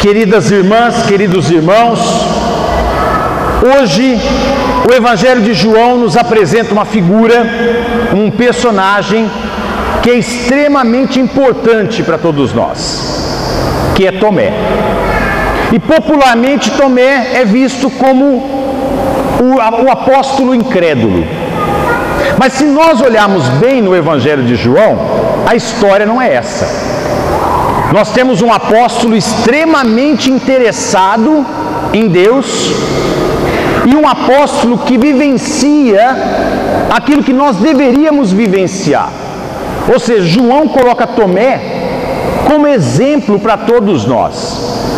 Queridas irmãs, queridos irmãos, hoje o Evangelho de João nos apresenta uma figura, um personagem que é extremamente importante para todos nós, que é Tomé. E popularmente Tomé é visto como o apóstolo incrédulo. Mas se nós olharmos bem no Evangelho de João, a história não é essa. Nós temos um apóstolo extremamente interessado em Deus e um apóstolo que vivencia aquilo que nós deveríamos vivenciar. Ou seja, João coloca Tomé como exemplo para todos nós.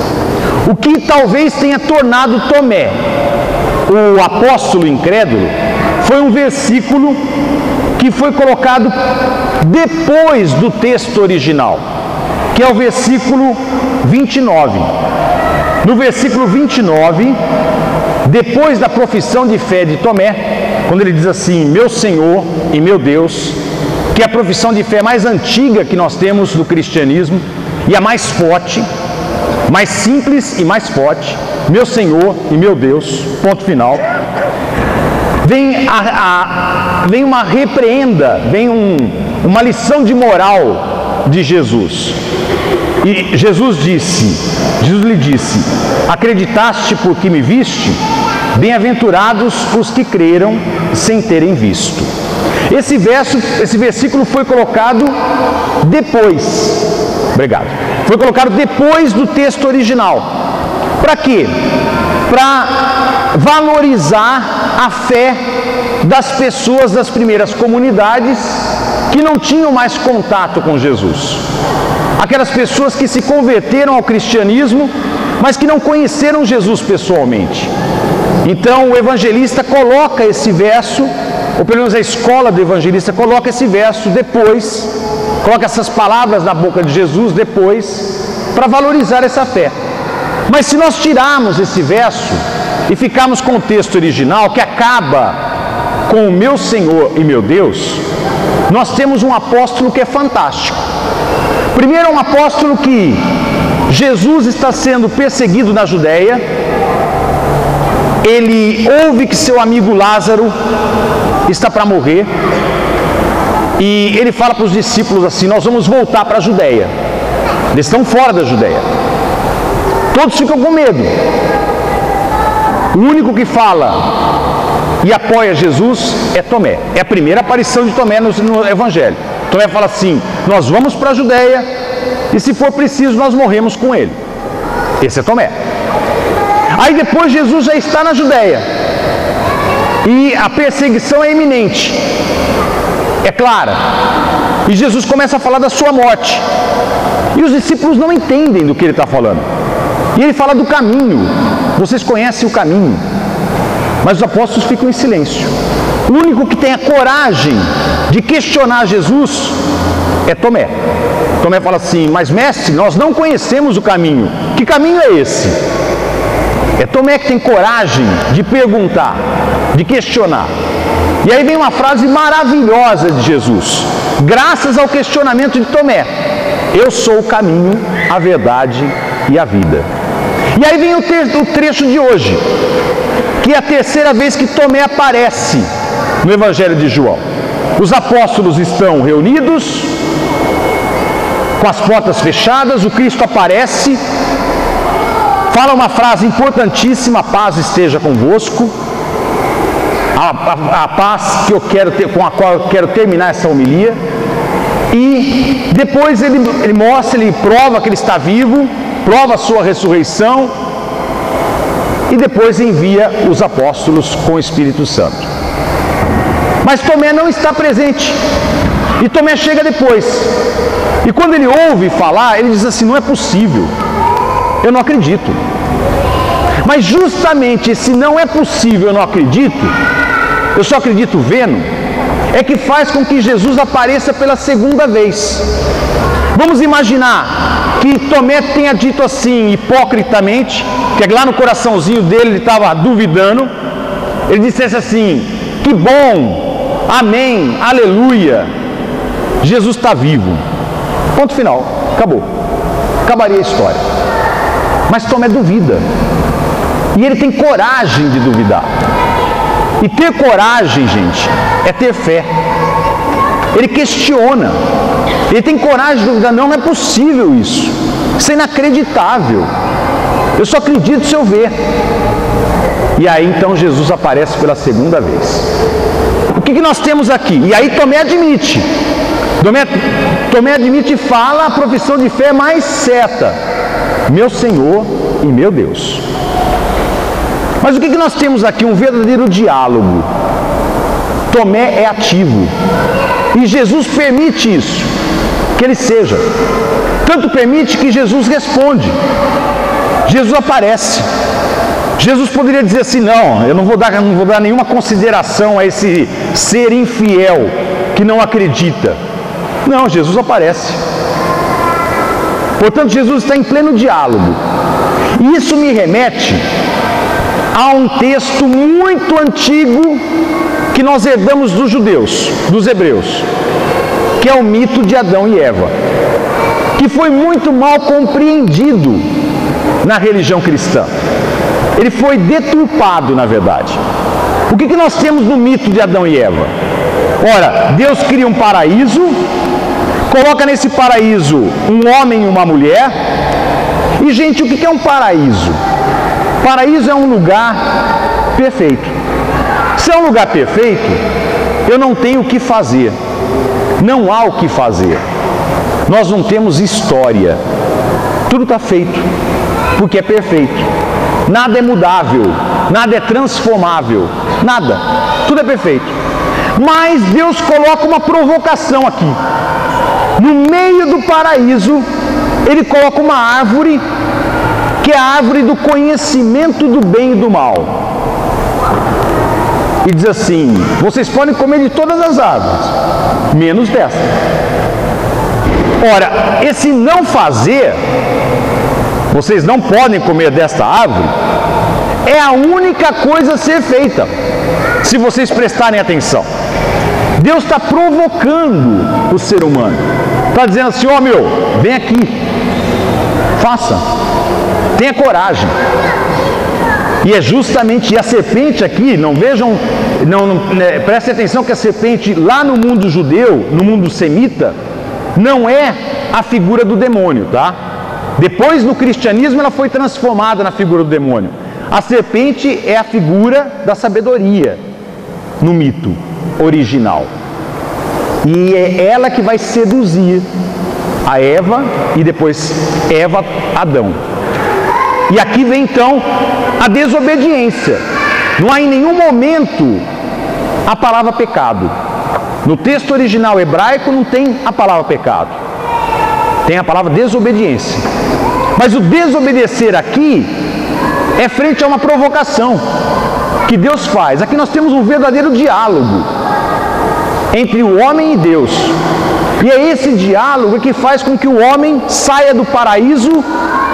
O que talvez tenha tornado Tomé o apóstolo incrédulo foi um versículo que foi colocado depois do texto original, que é o versículo 29. No versículo 29, depois da profissão de fé de Tomé, quando ele diz assim, meu Senhor e meu Deus, que é a profissão de fé mais antiga que nós temos no cristianismo, e a mais forte, mais simples e mais forte, meu Senhor e meu Deus, ponto final, vem uma repreenda, vem uma lição de moral de Jesus. E Jesus lhe disse, acreditaste porque me viste? Bem-aventurados os que creram sem terem visto. Esse versículo foi colocado depois, foi colocado depois do texto original. Para quê? Para valorizar a fé das pessoas das primeiras comunidades que não tinham mais contato com Jesus. Aquelas pessoas que se converteram ao cristianismo, mas que não conheceram Jesus pessoalmente. Então o evangelista coloca esse verso, ou pelo menos a escola do evangelista coloca esse verso depois, coloca essas palavras na boca de Jesus depois, para valorizar essa fé. Mas se nós tirarmos esse verso e ficarmos com o texto original, que acaba com o meu Senhor e meu Deus, nós temos um apóstolo que é fantástico. Primeiro, é um apóstolo que Jesus está sendo perseguido na Judéia, ele ouve que seu amigo Lázaro está para morrer, e ele fala para os discípulos assim, nós vamos voltar para a Judéia. Eles estão fora da Judéia. Todos ficam com medo. O único que fala e apoia Jesus é Tomé. É a primeira aparição de Tomé no Evangelho. Tomé fala assim, nós vamos para a Judéia e se for preciso nós morremos com ele. Esse é Tomé. Aí depois Jesus já está na Judéia e a perseguição é iminente, é clara, e Jesus começa a falar da sua morte e os discípulos não entendem do que ele está falando, e ele fala do caminho, vocês conhecem o caminho, mas os apóstolos ficam em silêncio. O único que tem a coragem de questionar Jesus é Tomé. Tomé fala assim, mas mestre, nós não conhecemos o caminho. Que caminho é esse? É Tomé que tem coragem de perguntar, de questionar. E aí vem uma frase maravilhosa de Jesus, graças ao questionamento de Tomé. Eu sou o caminho, a verdade e a vida. E aí vem o trecho de hoje, que é a terceira vez que Tomé aparece no Evangelho de João. Os apóstolos estão reunidos, com as portas fechadas, o Cristo aparece, fala uma frase importantíssima, a paz esteja convosco, a paz que eu quero ter, com a qual eu quero terminar essa homilia, e depois ele mostra, ele prova que ele está vivo, prova a sua ressurreição, e depois envia os apóstolos com o Espírito Santo. Mas Tomé não está presente, e Tomé chega depois, e quando ele ouve falar, ele diz assim, não é possível, eu não acredito. Mas justamente esse não é possível, eu não acredito, eu só acredito vendo, é que faz com que Jesus apareça pela segunda vez. Vamos imaginar que Tomé tenha dito assim, hipocritamente, que lá no coraçãozinho dele ele estava duvidando, ele dissesse assim, que bom, amém, aleluia, Jesus está vivo. Ponto final, acabou. Acabaria a história. Mas Tomé duvida. E ele tem coragem de duvidar. E ter coragem, gente, é ter fé. Ele questiona. Ele tem coragem de duvidar. Não é possível isso. Isso é inacreditável. Eu só acredito se eu ver. E aí então Jesus aparece pela segunda vez. O que nós temos aqui? E aí Tomé admite. Tomé admite e fala a profissão de fé mais certa: meu Senhor e meu Deus. Mas o que nós temos aqui? Um verdadeiro diálogo. Tomé é ativo. E Jesus permite isso, que ele seja. Tanto permite que Jesus responde. Jesus aparece. Jesus poderia dizer assim: não, eu não vou dar nenhuma consideração a esse ser infiel que não acredita. Não, Jesus aparece. Portanto, Jesus está em pleno diálogo. E isso me remete a um texto muito antigo que nós herdamos dos judeus, dos hebreus, que é o mito de Adão e Eva, que foi muito mal compreendido na religião cristã. Ele foi deturpado, na verdade. O que nós temos no mito de Adão e Eva? Ora, Deus cria um paraíso, coloca nesse paraíso um homem e uma mulher. E, gente, o que é um paraíso? Paraíso é um lugar perfeito. Se é um lugar perfeito, eu não tenho o que fazer. Não há o que fazer. Nós não temos história. Tudo está feito, porque é perfeito. Nada é mudável, nada é transformável, nada. Tudo é perfeito. Mas Deus coloca uma provocação aqui. No meio do paraíso, Ele coloca uma árvore, que é a árvore do conhecimento do bem e do mal. E diz assim: vocês podem comer de todas as árvores, menos dessa. Ora, esse não fazer, vocês não podem comer desta árvore, é a única coisa a ser feita, se vocês prestarem atenção. Deus está provocando o ser humano. Está dizendo assim: ó, meu, vem aqui, faça, tenha coragem. E é justamente a serpente aqui, não vejam, prestem atenção que a serpente lá no mundo judeu, no mundo semita, não é a figura do demônio, tá? Depois no cristianismo ela foi transformada na figura do demônio. A serpente é a figura da sabedoria no mito original. E é ela que vai seduzir a Eva e depois Eva, Adão. E aqui vem então a desobediência. Não há em nenhum momento a palavra pecado. No texto original hebraico não tem a palavra pecado. Tem a palavra desobediência. Mas o desobedecer aqui é frente a uma provocação que Deus faz. Aqui nós temos um verdadeiro diálogo entre o homem e Deus. E é esse diálogo que faz com que o homem saia do paraíso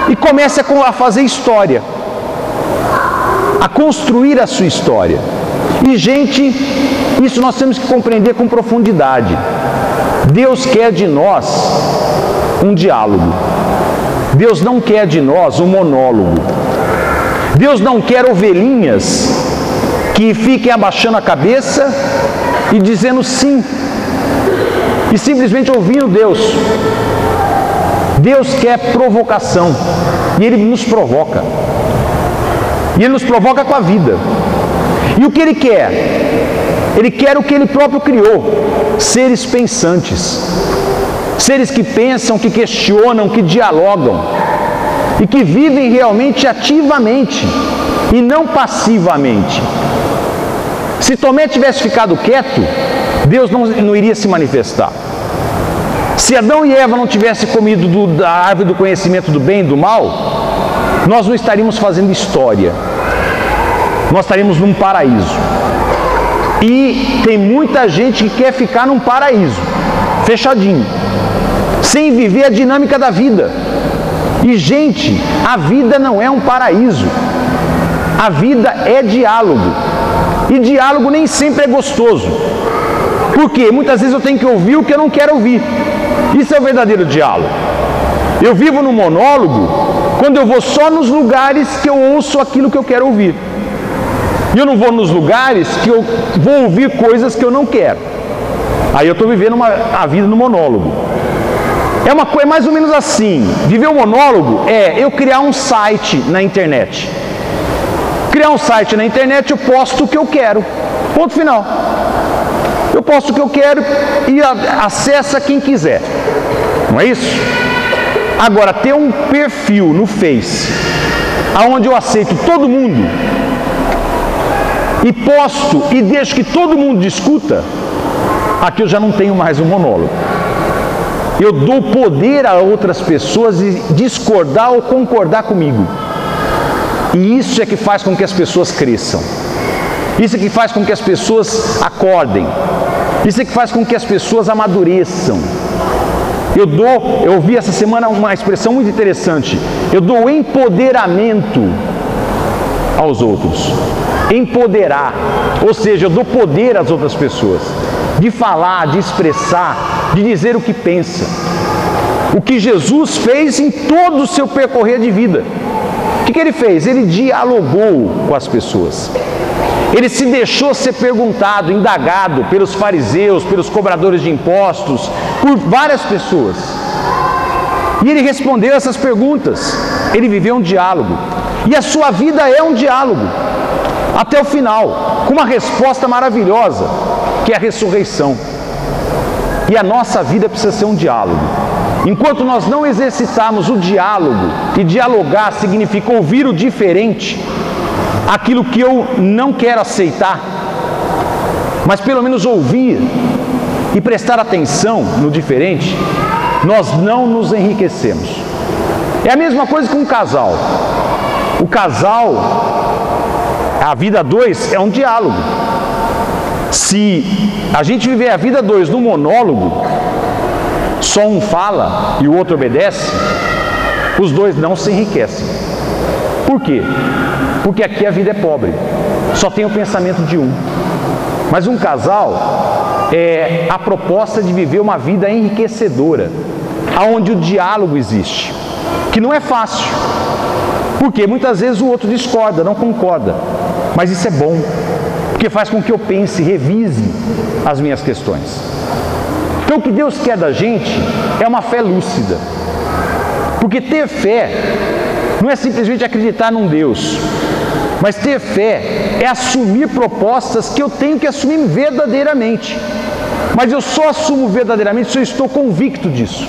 e comece a fazer história, a construir a sua história. E, gente, isso nós temos que compreender com profundidade. Deus quer de nós um diálogo. Deus não quer de nós um monólogo. Deus não quer ovelhinhas que fiquem abaixando a cabeça e dizendo sim, e simplesmente ouvindo Deus. Deus quer provocação, e Ele nos provoca. E Ele nos provoca com a vida. E o que Ele quer? Ele quer o que Ele próprio criou: seres pensantes, seres que pensam, que questionam, que dialogam e que vivem realmente ativamente e não passivamente. Se Tomé tivesse ficado quieto, Deus não iria se manifestar. Se Adão e Eva não tivessem comido da árvore do conhecimento do bem e do mal, nós não estaríamos fazendo história. Nós estaríamos num paraíso. E tem muita gente que quer ficar num paraíso, fechadinho, sem viver a dinâmica da vida. E, gente, a vida não é um paraíso. A vida é diálogo. E diálogo nem sempre é gostoso. Por quê? Muitas vezes eu tenho que ouvir o que eu não quero ouvir. Isso é o verdadeiro diálogo. Eu vivo num monólogo quando eu vou só nos lugares que eu ouço aquilo que eu quero ouvir. E eu não vou nos lugares que eu vou ouvir coisas que eu não quero. Aí eu estou vivendo a vida no monólogo. É uma coisa mais ou menos assim. Viver o monólogo é eu criar um site na internet. Criar um site na internet, eu posto o que eu quero. Ponto final. Eu posto o que eu quero e acessa quem quiser. Não é isso? Agora, ter um perfil no Face, onde eu aceito todo mundo, e posto e deixo que todo mundo discuta, aqui eu já não tenho mais um monólogo. Eu dou poder a outras pessoas de discordar ou concordar comigo. E isso é que faz com que as pessoas cresçam. Isso é que faz com que as pessoas acordem. Isso é que faz com que as pessoas amadureçam. Eu ouvi essa semana uma expressão muito interessante. Eu dou empoderamento aos outros. Empoderar, ou seja, eu dou poder às outras pessoas, de falar, de expressar, de dizer o que pensa. O que Jesus fez em todo o seu percorrer de vida. O que ele fez? Ele dialogou com as pessoas. Ele se deixou ser perguntado, indagado pelos fariseus, pelos cobradores de impostos, por várias pessoas. E ele respondeu essas perguntas. Ele viveu um diálogo. E a sua vida é um diálogo. Até o final, com uma resposta maravilhosa, que é a ressurreição. E a nossa vida precisa ser um diálogo. Enquanto nós não exercitarmos o diálogo, e dialogar significa ouvir o diferente, aquilo que eu não quero aceitar, mas pelo menos ouvir e prestar atenção no diferente, nós não nos enriquecemos. É a mesma coisa com um casal. O casal, a vida 2 é um diálogo. Se a gente viver a vida 2 no monólogo, só um fala e o outro obedece, os dois não se enriquecem. Por quê? Porque aqui a vida é pobre, só tem o pensamento de um. Mas um casal é a proposta de viver uma vida enriquecedora, onde o diálogo existe, que não é fácil, porque muitas vezes o outro discorda, não concorda, mas isso é bom, porque faz com que eu pense, revise as minhas questões. Então o que Deus quer da gente é uma fé lúcida, porque ter fé não é simplesmente acreditar num Deus, mas ter fé é assumir propostas que eu tenho que assumir verdadeiramente. Mas eu só assumo verdadeiramente se eu estou convicto disso.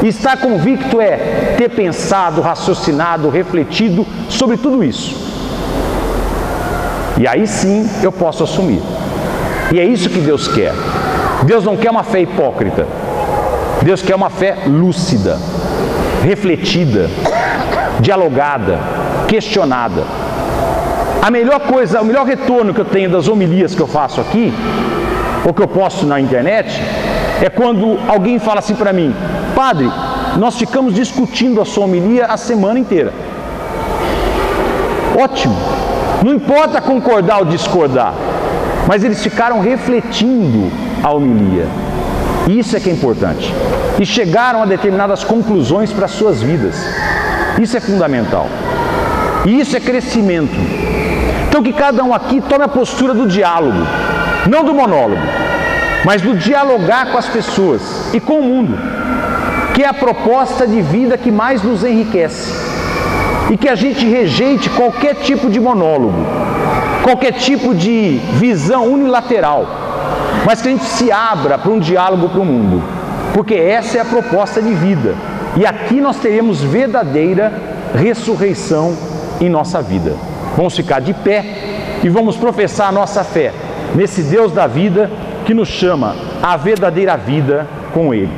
E estar convicto é ter pensado, raciocinado, refletido sobre tudo isso. E aí sim eu posso assumir. E é isso que Deus quer. Deus não quer uma fé hipócrita. Deus quer uma fé lúcida, refletida, dialogada, questionada. A melhor coisa, o melhor retorno que eu tenho das homilias que eu faço aqui, ou que eu posto na internet, é quando alguém fala assim para mim: padre, nós ficamos discutindo a sua homilia a semana inteira. Ótimo, não importa concordar ou discordar, mas eles ficaram refletindo a homilia. Isso é que é importante. E chegaram a determinadas conclusões para as suas vidas. Isso é fundamental. E isso é crescimento. Então que cada um aqui tome a postura do diálogo, não do monólogo, mas do dialogar com as pessoas e com o mundo, que é a proposta de vida que mais nos enriquece. E que a gente rejeite qualquer tipo de monólogo, qualquer tipo de visão unilateral, mas que a gente se abra para um diálogo para o mundo, porque essa é a proposta de vida. E aqui nós teremos verdadeira ressurreição em nossa vida. Vamos ficar de pé e vamos professar a nossa fé nesse Deus da vida que nos chama à verdadeira vida com Ele.